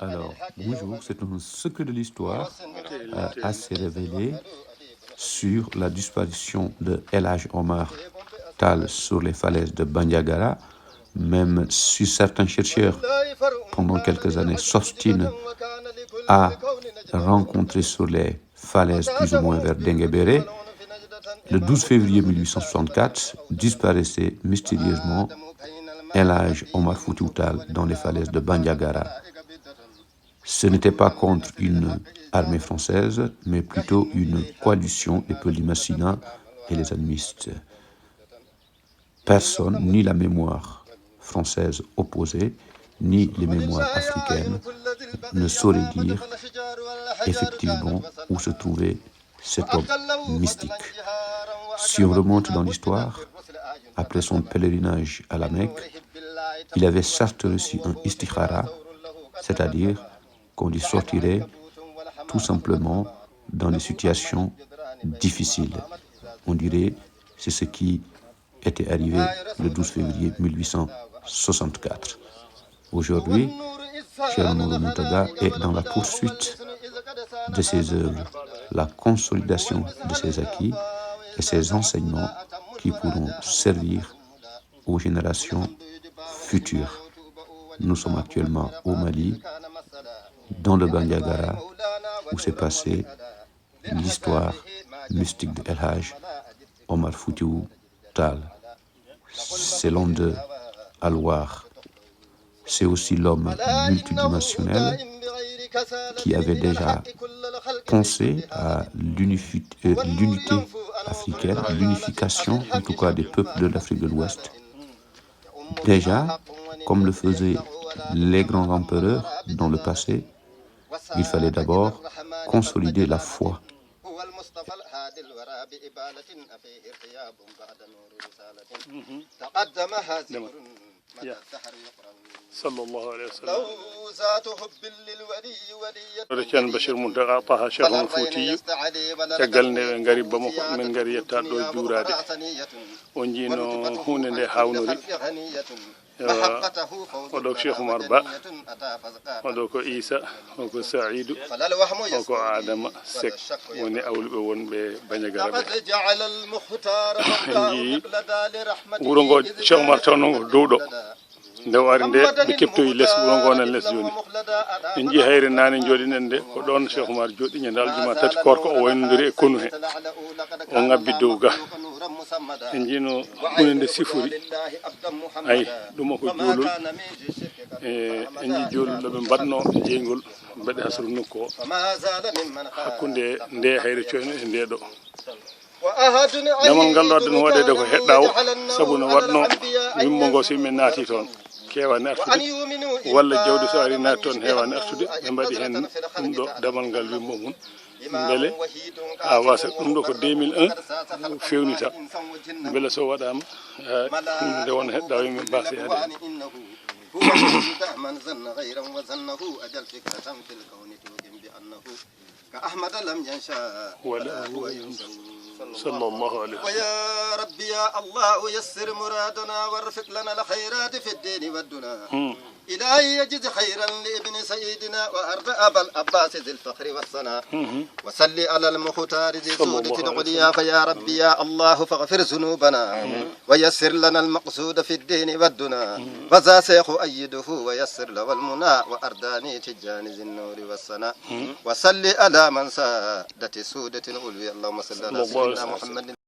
Alors, bonjour, c'est un secret de l'histoire assez révélé sur la disparition de El Hadj Omar Tall sur les falaises de Bandiagara. Même si certains chercheurs, pendant quelques années, s'obstinent à rencontrer sur les falaises plus ou moins vers Denguébéré, le 12 février 1864, disparaissait mystérieusement El Hadj Omar Foutiyou Tall dans les falaises de Bandiagara. Ce n'était pas contre une armée française, mais plutôt une coalition des peuples du Massina et les animistes. Personne, ni la mémoire française opposée, ni les mémoires africaines, ne saurait dire effectivement où se trouvait cet homme mystique. Si on remonte dans l'histoire, après son pèlerinage à la Mecque, il avait certes reçu un istikhara, c'est-à-dire qu'on y sortirait tout simplement dans des situations difficiles. On dirait c'est ce qui était arrivé le 12 février 1864. Aujourd'hui, Cheikh Nourou Mountaga est dans la poursuite de ses œuvres, la consolidation de ses acquis et ses enseignements qui pourront servir aux générations futures. Nous sommes actuellement au Mali, dans le Bandiagara, où s'est passée l'histoire mystique de El Hadj Omar Foutiyou Tall. C'est l'homme de Alwar. C'est aussi l'homme multidimensionnel qui avait déjà pensé à l'unité africaine, l'unification en tout cas des peuples de l'Afrique de l'Ouest. Déjà, comme le faisaient les grands empereurs dans le passé, il fallait d'abord consolider la foi. sallallahu alayhi wa sallam Ceerno Bachir Mountaga Taha Cheikhul Foutiyou caggal nde ɓe ngari Bamako min ngari yettade ɗo juurade o jiino hunde nde hawnori oɗo Cheikh Oumar Ba oɗo ko Issa oko Saïdou oko Adama Seck woni awluɓe wonɓe Bandiagara ɓe en jii wuro ngo Cheikh Oumar tawno ngo dow ɗo nde wari nde ɓe keptoyi less wuro ngo nan less joni en jii hayre nane jooɗinen nde ko ɗon Cheikh Oumar jooɗi ñande aljuma tati korko o waynodiri e konu he o ngabbi dow ga en jiino hunde nde sifori ayi ɗum ko joolol en jii joolol ɗo ɓe mbaɗno jeygol mbaɗi hasru nokku o hakkunde nde hayre coyno e nde ɗo damal ngal ɗo adden waɗede ko heɗɗawo saabu no watno wimmo ngo so yimɓe naati toon kewani artude walla jawdi so ari naati toon hewani artude ɓe mbaɗi hen ɗum ɗo damal ngal wimmo mum beele ha wasa ɗum ɗo ko 2001 fewnita beele so waɗama ɗum nde wona heɗɗawo yimɓe mbasa yaade صلى الله عليه وسلم ويا ربي يا الله يسر مرادنا وارفق لنا الخيرات في الدين والدنيا إلهي يجز خيرا لابن سيدنا وأرض أبا العباس ذي الفخر والصنع وصل على المختار ذي سودة العليا فيا ربي يا الله فاغفر ذنوبنا ويسر لنا المقصود في الدين والدنيا وذا سيخ أيده ويسر له المنى وأرداني تجان ذي النور والصنع وصل على من سادة سودة العليا اللهم صل على سيدنا محمد